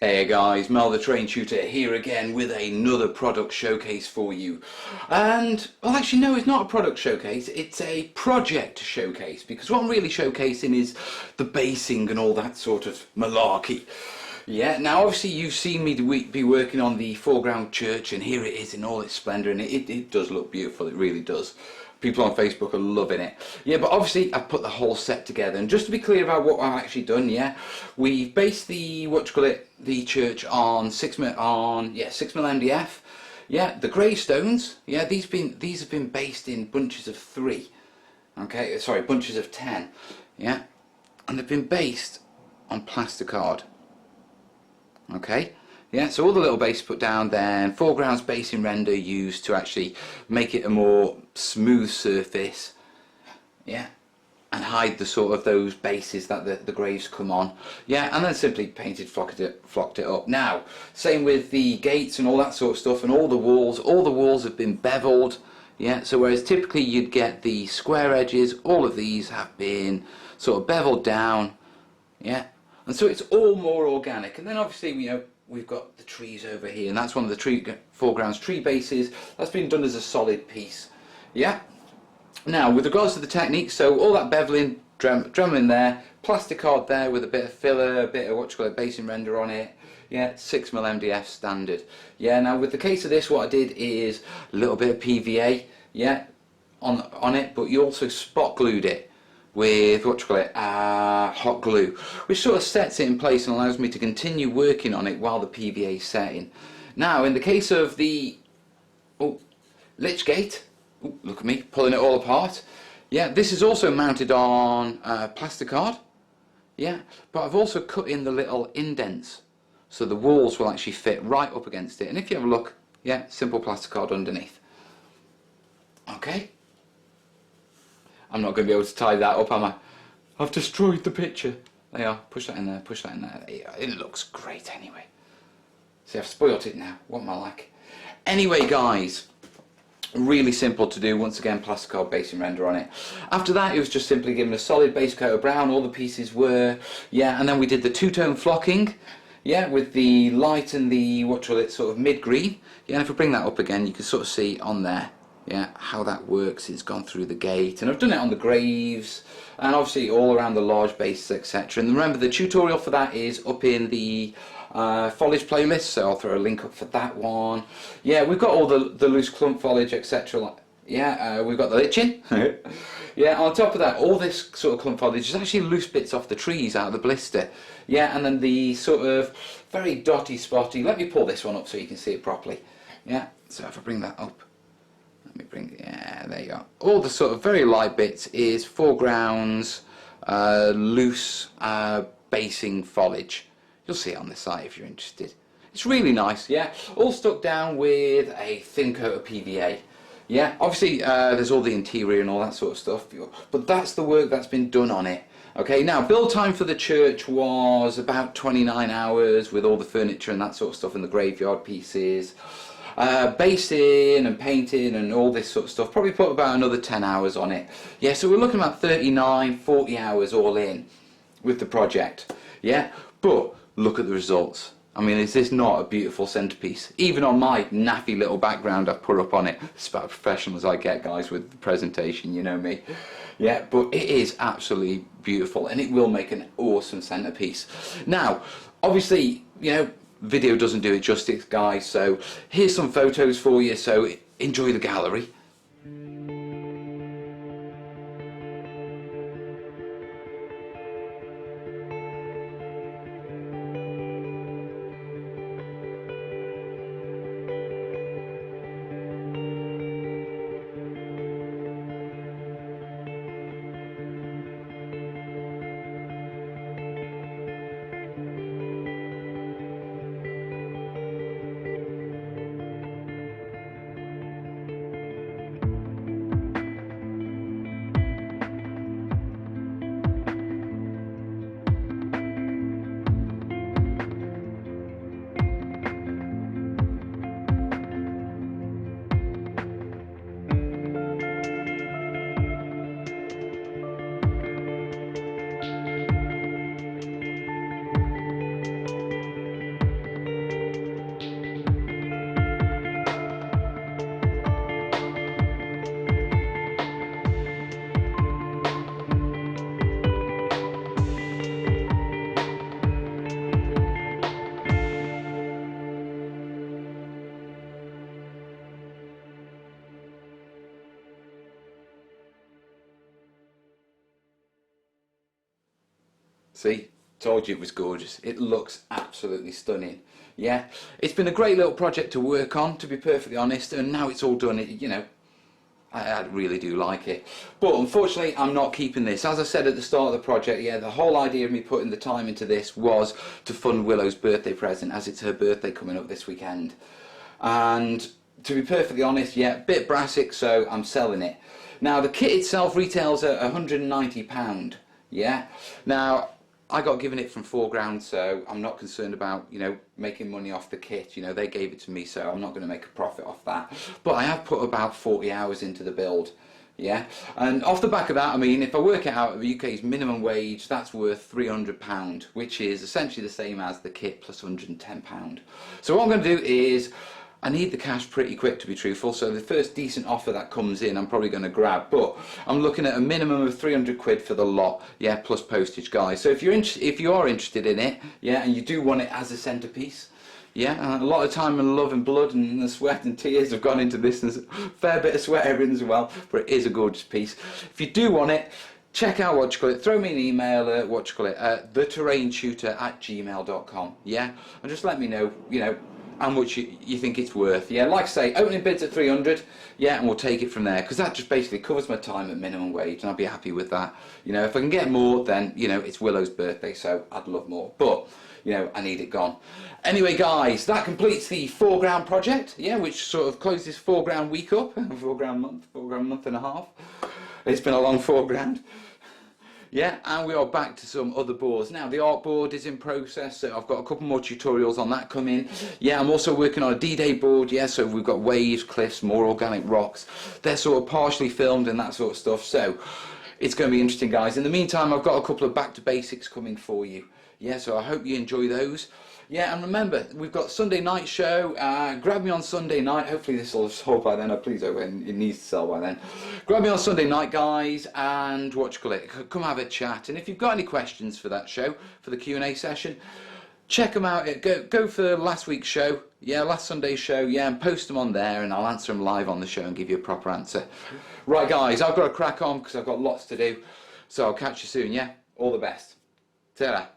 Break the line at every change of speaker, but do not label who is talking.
Hey guys, Mel the Train Tutor here again with another product showcase for you. And, well actually no, it's not a product showcase, it's a project showcase, because what I'm really showcasing is the basing and all that sort of malarkey. Yeah, now obviously you've seen me be working on the foreground church, and here it is in all its splendour, and it does look beautiful, it really does. People on Facebook are loving it. Yeah, but obviously I've put the whole set together, and just to be clear about what I've actually done, yeah, we've based the the church on 6mm MDF. Yeah, the gravestones, yeah, these have been based in bunches of 3. Okay, sorry, bunches of 10. Yeah, and they've been based on plasticard. Okay, yeah, so all the little bases put down, then foreground basing render used to actually make it a more smooth surface, yeah, and hide the sort of those bases that the graves come on, yeah, and then simply painted, flocked it up. Now, same with the gates and all that sort of stuff, and all the walls have been beveled, yeah, so whereas typically you'd get the square edges, all of these have been sort of beveled down, yeah. And so it's all more organic. And then obviously, you know, we've got the trees over here, and that's one of the foreground's tree bases. That's been done as a solid piece. Yeah. Now, with regards to the technique, so all that beveling, dremeling there, plasticard there with a bit of filler, a bit of basing render on it. Yeah, 6mm MDF standard. Yeah. Now, with the case of this, what I did is a little bit of PVA. Yeah, on it, but you also spot glued it with hot glue, which sort of sets it in place and allows me to continue working on it while the PVA is setting. Now, in the case of the lich gate, look at me pulling it all apart. Yeah, this is also mounted on plasticard. Yeah, but I've also cut in the little indents so the walls will actually fit right up against it. And if you have a look, yeah, simple plasticard underneath. Okay. I'm not going to be able to tie that up, am I? I've destroyed the picture. There you are. Push that in there, push that in there. It looks great anyway. See, I've spoilt it now. What am I like? Anyway, guys, really simple to do. Once again, plasticard basing render on it. After that, it was just simply given a solid base coat of brown. All the pieces were, yeah, and then we did the two-tone flocking, yeah, with the light and the, sort of mid-green. Yeah, and if we bring that up again, you can sort of see on there, yeah, how that works. It's gone through the gate, and I've done it on the graves and obviously all around the large bases, etc. And remember, the tutorial for that is up in the foliage playlist, so I'll throw a link up for that one. Yeah, we've got all the loose clump foliage, etc. Yeah, we've got the liching. Yeah, on top of that, all this sort of clump foliage is actually loose bits off the trees out of the blister. Yeah, and then the sort of very dotty spotty, let me pull this one up so you can see it properly. Yeah, so if I bring that up, let me bring, yeah, there you go. All the sort of very light bits is foregrounds, loose basing foliage. You'll see it on the site if you're interested. It's really nice, yeah. All stuck down with a thin coat of PVA. Yeah, obviously there's all the interior and all that sort of stuff, but that's the work that's been done on it. Okay, now build time for the church was about 29 hours with all the furniture and that sort of stuff and the graveyard pieces. Basing and painting and all this sort of stuff, probably put about another 10 hours on it. Yeah, so we're looking at 39, 40 hours all in with the project. Yeah, but look at the results. I mean, is this not a beautiful centerpiece? Even on my naffy little background I've put up on it. It's about as professional as I get, guys, with the presentation, you know me. Yeah, but it is absolutely beautiful, and it will make an awesome centerpiece. Now, obviously, you know, video doesn't do it justice, guys, so here's some photos for you, so enjoy the gallery. See, told you it was gorgeous. It looks absolutely stunning. Yeah, it's been a great little project to work on, to be perfectly honest, and now it's all done, you know, I really do like it. But unfortunately, I'm not keeping this. As I said at the start of the project, yeah, the whole idea of me putting the time into this was to fund Willow's birthday present, as it's her birthday coming up this weekend. And to be perfectly honest, yeah, bit brassic, so I'm selling it. Now, the kit itself retails at £190, yeah. Now, I got given it from 4 grand, so I'm not concerned about, you know, making money off the kit. You know, they gave it to me, so I'm not going to make a profit off that. But I have put about 40 hours into the build, yeah. And off the back of that, I mean, if I work it out, the UK's minimum wage, that's worth £300, which is essentially the same as the kit plus £110. So what I'm going to do is, I need the cash pretty quick, to be truthful, so the first decent offer that comes in I'm probably going to grab, but I'm looking at a minimum of 300 quid for the lot, yeah, plus postage, guys. So if you are interested in it, yeah, and you do want it as a centerpiece, yeah, a lot of time and love and blood and the sweat and tears have gone into this, and a fair bit of swearing as well, but it is a gorgeous piece. If you do want it, check out throw me an email at theterraintutor@gmail.com, yeah, and just let me know, you know, how much you think it's worth. Yeah, like I say, opening bids at 300, yeah, and we'll take it from there, because that just basically covers my time at minimum wage, and I'll be happy with that. You know, if I can get more, then, you know, it's Willow's birthday, so I'd love more, but, you know, I need it gone. Anyway, guys, that completes the 4 grand project, yeah, which sort of closed this 4 grand week up, 4 grand month and a half. It's been a long 4 grand. Yeah, and we are back to some other boards. Now, the artboard is in process, so I've got a couple more tutorials on that coming. Yeah, I'm also working on a D-Day board, yeah, so we've got waves, cliffs, more organic rocks. They're sort of partially filmed and that sort of stuff, so it's going to be interesting, guys. In the meantime, I've got a couple of back to basics coming for you. Yeah, so I hope you enjoy those. Yeah, and remember, we've got Sunday night show. Grab me on Sunday night. Hopefully this will have sold by then. Please hope it needs to sell by then. Grab me on Sunday night, guys, and come have a chat. And if you've got any questions for that show, for the Q&A session, check them out. Go for last week's show. Yeah, last Sunday's show. Yeah, and post them on there, and I'll answer them live on the show and give you a proper answer. Right, guys, I've got to crack on because I've got lots to do. So I'll catch you soon, yeah? All the best. Ta-ra.